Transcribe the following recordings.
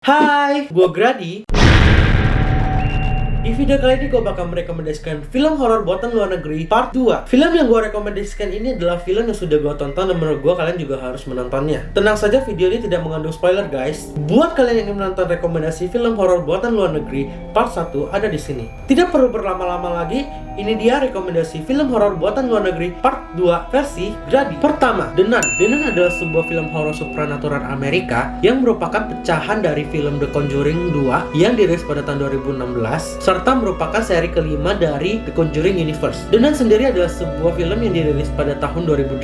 Hai, gue Grady. Di video kali ini gue bakal merekomendasikan film horor buatan luar negeri part 2. Film yang gue rekomendasikan ini adalah film yang sudah gue tonton dan menurut gue kalian juga harus menontonnya. Tenang saja, video ini tidak mengandung spoiler guys. Buat kalian yang ingin menonton rekomendasi film horor buatan luar negeri part 1 ada di sini. Tidak perlu berlama-lama lagi, ini dia rekomendasi film horor buatan luar negeri part 2 versi Grady. Pertama, The Nun. The Nun adalah sebuah film horor supranatural Amerika yang merupakan pecahan dari film The Conjuring 2 yang dirilis pada tahun 2016 serta merupakan seri kelima dari The Conjuring Universe. The Nun sendiri adalah sebuah film yang dirilis pada tahun 2018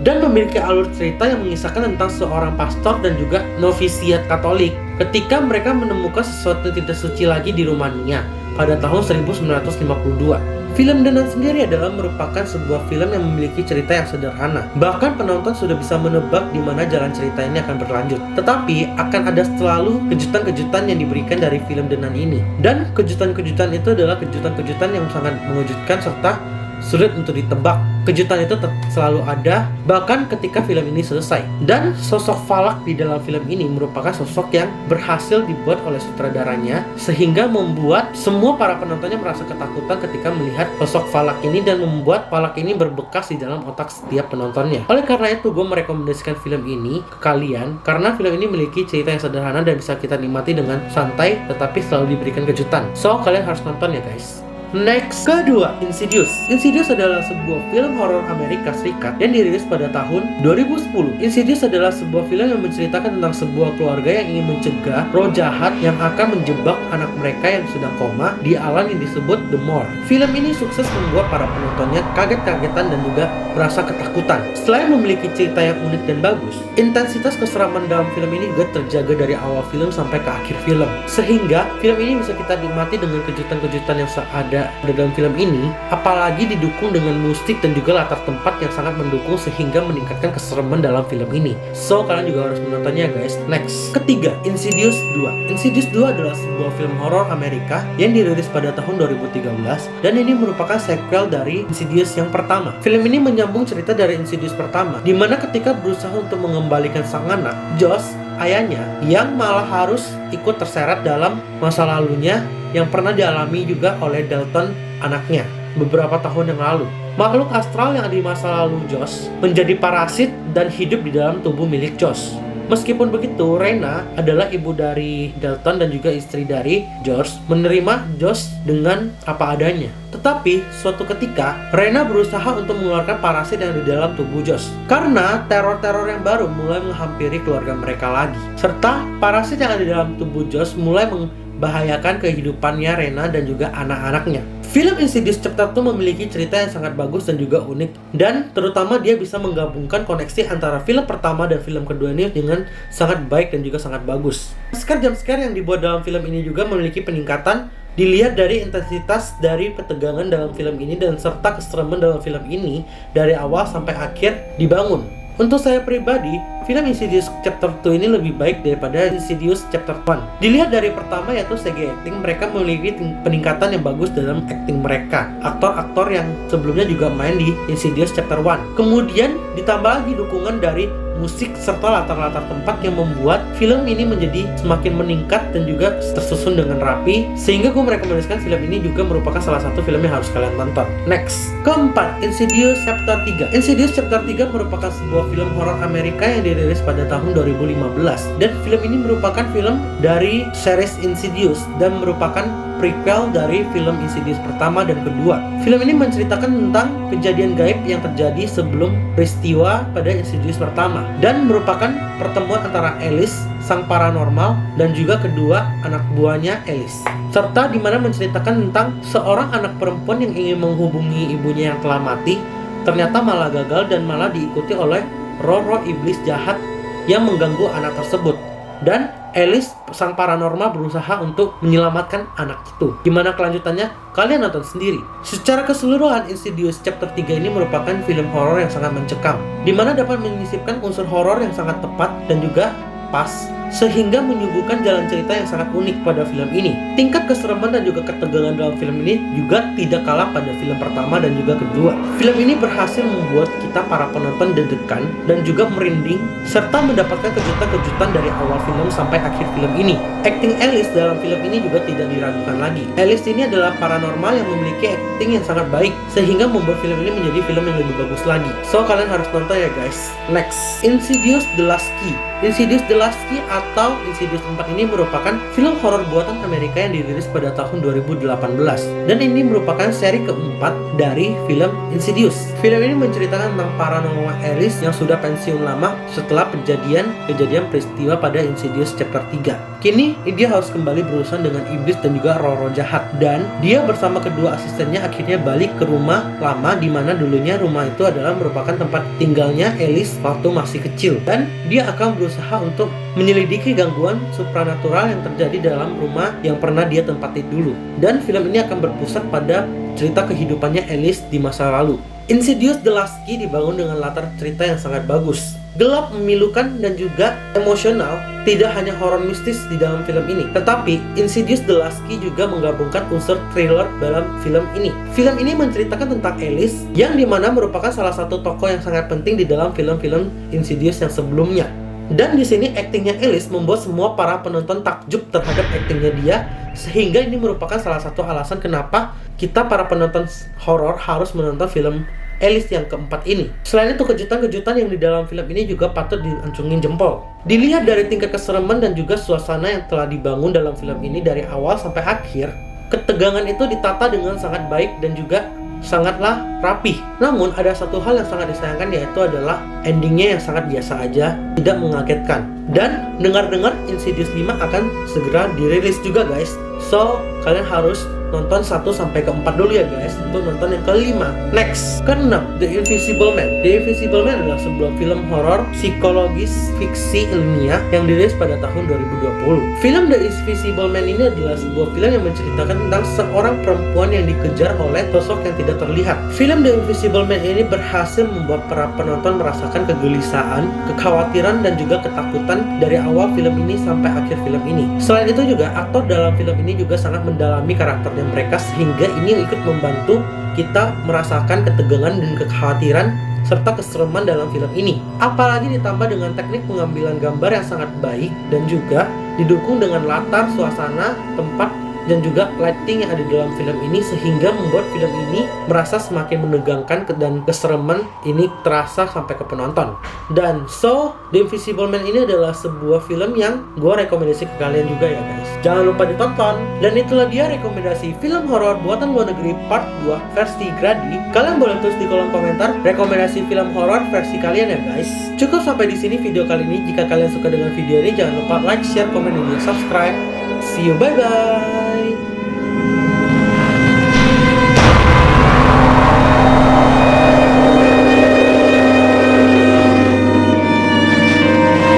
dan memiliki alur cerita yang mengisahkan tentang seorang pastor dan juga novisiat Katolik ketika mereka menemukan sesuatu yang tidak suci lagi di rumahnya pada tahun 1952. Film The Nun sendiri adalah merupakan sebuah film yang memiliki cerita yang sederhana. Bahkan penonton sudah bisa menebak di mana jalan cerita ini akan berlanjut. Tetapi akan ada selalu kejutan-kejutan yang diberikan dari film The Nun ini. Dan kejutan-kejutan itu adalah kejutan-kejutan yang sangat mengejutkan serta sulit untuk ditebak. Kejutan itu selalu ada bahkan ketika film ini selesai. Dan sosok Falak di dalam film ini merupakan sosok yang berhasil dibuat oleh sutradaranya sehingga membuat semua para penontonnya merasa ketakutan ketika melihat sosok Falak ini dan membuat Falak ini berbekas di dalam otak setiap penontonnya. Oleh karena itu gue merekomendasikan film ini ke kalian karena film ini memiliki cerita yang sederhana dan bisa kita nikmati dengan santai tetapi selalu diberikan kejutan. So kalian harus nonton ya guys. Next, kedua, Insidious. Insidious adalah sebuah film horor Amerika Serikat yang dirilis pada tahun 2010. Insidious adalah sebuah film yang menceritakan tentang sebuah keluarga yang ingin mencegah roh jahat yang akan menjebak anak mereka yang sedang koma di alam yang disebut The Morgue. Film ini sukses membuat para penontonnya kaget-kagetan dan juga merasa ketakutan. Selain memiliki cerita yang unik dan bagus, intensitas keseraman dalam film ini juga terjaga dari awal film sampai ke akhir film. Sehingga film ini bisa kita nikmati dengan kejutan-kejutan yang ada dalam film ini, apalagi didukung dengan musik dan juga latar tempat yang sangat mendukung sehingga meningkatkan kesereman dalam film ini. So, kalian juga harus menontonnya guys. Next, ketiga, Insidious 2. Insidious 2 adalah sebuah film horor Amerika yang dirilis pada tahun 2013 dan ini merupakan sequel dari Insidious yang pertama. Film ini menyambung cerita dari Insidious pertama, di mana ketika berusaha untuk mengembalikan sang anak, Josh, ayahnya, yang malah harus ikut terseret dalam masa lalunya yang pernah dialami juga oleh Dalton, anaknya, beberapa tahun yang lalu. Makhluk astral yang ada di masa lalu Josh menjadi parasit dan hidup di dalam tubuh milik Josh. Meskipun begitu, Rena adalah ibu dari Dalton dan juga istri dari Josh, menerima Josh dengan apa adanya. Tetapi, suatu ketika, Rena berusaha untuk mengeluarkan parasit yang di dalam tubuh Josh. Karena teror-teror yang baru mulai menghampiri keluarga mereka lagi. Serta, parasit yang ada di dalam tubuh Josh mulai membahayakan kehidupannya Rena dan juga anak-anaknya. Film Insidious Chapter 2 memiliki cerita yang sangat bagus dan juga unik, dan terutama dia bisa menggabungkan koneksi antara film pertama dan film kedua ini dengan sangat baik dan juga sangat bagus. Jump-scare yang dibuat dalam film ini juga memiliki peningkatan dilihat dari intensitas dari ketegangan dalam film ini dan serta kesereman dalam film ini dari awal sampai akhir dibangun. Untuk saya pribadi, film Insidious Chapter 2 ini lebih baik daripada Insidious Chapter 1. Dilihat dari pertama yaitu segi acting, mereka memiliki peningkatan yang bagus dalam acting mereka. Aktor-aktor yang sebelumnya juga main di Insidious Chapter 1. Kemudian ditambah lagi dukungan dari musik serta latar-latar tempat yang membuat film ini menjadi semakin meningkat dan juga tersusun dengan rapi, sehingga gue merekomendasikan film ini juga merupakan salah satu film yang harus kalian tonton. Next, keempat, Insidious Chapter 3. Insidious Chapter 3 merupakan sebuah film horor Amerika yang dirilis pada tahun 2015 dan film ini merupakan film dari series Insidious dan merupakan prequel dari film Insidious pertama dan kedua. Film ini menceritakan tentang kejadian gaib yang terjadi sebelum peristiwa pada Insidious pertama dan merupakan pertemuan antara Alice, sang paranormal, dan juga kedua anak buahnya Alice. Serta dimana menceritakan tentang seorang anak perempuan yang ingin menghubungi ibunya yang telah mati, ternyata malah gagal dan malah diikuti oleh roh-roh iblis jahat yang mengganggu anak tersebut. Dan Alice, sang paranormal, berusaha untuk menyelamatkan anak itu. Gimana kelanjutannya? Kalian nonton sendiri. Secara keseluruhan, Insidious Chapter 3 ini merupakan film horor yang sangat mencekam, dimana dapat menyisipkan unsur horor yang sangat tepat dan juga pas sehingga menyuguhkan jalan cerita yang sangat unik pada film ini. Tingkat kesereman dan juga ketegangan dalam film ini juga tidak kalah pada film pertama dan juga kedua. Film ini berhasil membuat kita para penonton deg-degan dan juga merinding, serta mendapatkan kejutan-kejutan dari awal film sampai akhir film ini. Acting Alice dalam film ini juga tidak diragukan lagi. Alice ini adalah paranormal yang memiliki acting yang sangat baik, sehingga membuat film ini menjadi film yang lebih bagus lagi. So, kalian harus nonton ya guys. Next, Insidious The Last Key. Insidious The Last Key atau Insidious 4 ini merupakan film horor buatan Amerika yang dirilis pada tahun 2018. Dan ini merupakan seri keempat dari film Insidious. Film ini menceritakan tentang paranormal Alice yang sudah pensiun lama setelah kejadian peristiwa pada Insidious chapter 3. Kini dia harus kembali berurusan dengan iblis dan juga roh-roh jahat. Dan dia bersama kedua asistennya akhirnya balik ke rumah lama, di mana dulunya rumah itu adalah merupakan tempat tinggalnya Alice waktu masih kecil. Dan dia akan berusaha untuk menyelidiki gangguan supranatural yang terjadi dalam rumah yang pernah dia tempati dulu. Dan film ini akan berpusat pada cerita kehidupannya Alice di masa lalu. Insidious The Last Key dibangun dengan latar cerita yang sangat bagus, gelap, memilukan, dan juga emosional. Tidak hanya horor mistis di dalam film ini, tetapi Insidious The Last Key juga menggabungkan unsur thriller dalam film ini. Film ini menceritakan tentang Alice, yang dimana merupakan salah satu tokoh yang sangat penting di dalam film-film Insidious yang sebelumnya. Dan di sini aktingnya Alice membuat semua para penonton takjub terhadap aktingnya dia, sehingga ini merupakan salah satu alasan kenapa kita para penonton horor harus menonton film Alice yang keempat ini. Selain itu, kejutan-kejutan yang di dalam film ini juga patut diancungin jempol. Dilihat dari tingkat kesereman dan juga suasana yang telah dibangun dalam film ini dari awal sampai akhir, ketegangan itu ditata dengan sangat baik dan juga sangatlah rapih. Namun ada satu hal yang sangat disayangkan, yaitu adalah endingnya yang sangat biasa aja, tidak mengagetkan. Dan dengar-dengar Insidious 5 akan segera dirilis juga guys. So, kalian harus nonton 1 sampai ke 4 dulu ya guys, untuk nonton yang kelima. Next, ke-6, The Invisible Man. The Invisible Man adalah sebuah film horor psikologis fiksi ilmiah yang dirilis pada tahun 2020. Film The Invisible Man ini adalah sebuah film yang menceritakan tentang seorang perempuan yang dikejar oleh sosok yang tidak terlihat. Film The Invisible Man ini berhasil membuat para penonton merasakan kegelisahan, kekhawatiran, dan juga ketakutan dari awal film ini sampai akhir film ini. Selain itu juga, aktor dalam film ini juga sangat mendalami karakternya mereka, sehingga ini ikut membantu kita merasakan ketegangan dan kekhawatiran serta kesereman dalam film ini. Apalagi ditambah dengan teknik pengambilan gambar yang sangat baik dan juga didukung dengan latar, suasana, tempat, dan juga lighting yang ada di dalam film ini, sehingga membuat film ini merasa semakin menegangkan dan kesereman ini terasa sampai ke penonton. Dan so, The Invisible Man ini adalah sebuah film yang gue rekomendasi ke kalian juga ya guys. Jangan lupa ditonton. Dan itulah dia rekomendasi film horor buatan luar negeri part 2 versi Grady. Kalian boleh tulis di kolom komentar rekomendasi film horor versi kalian ya guys. Cukup sampai di sini video kali ini. Jika kalian suka dengan video ini, jangan lupa like, share, komen, dan juga subscribe. See you, bye bye.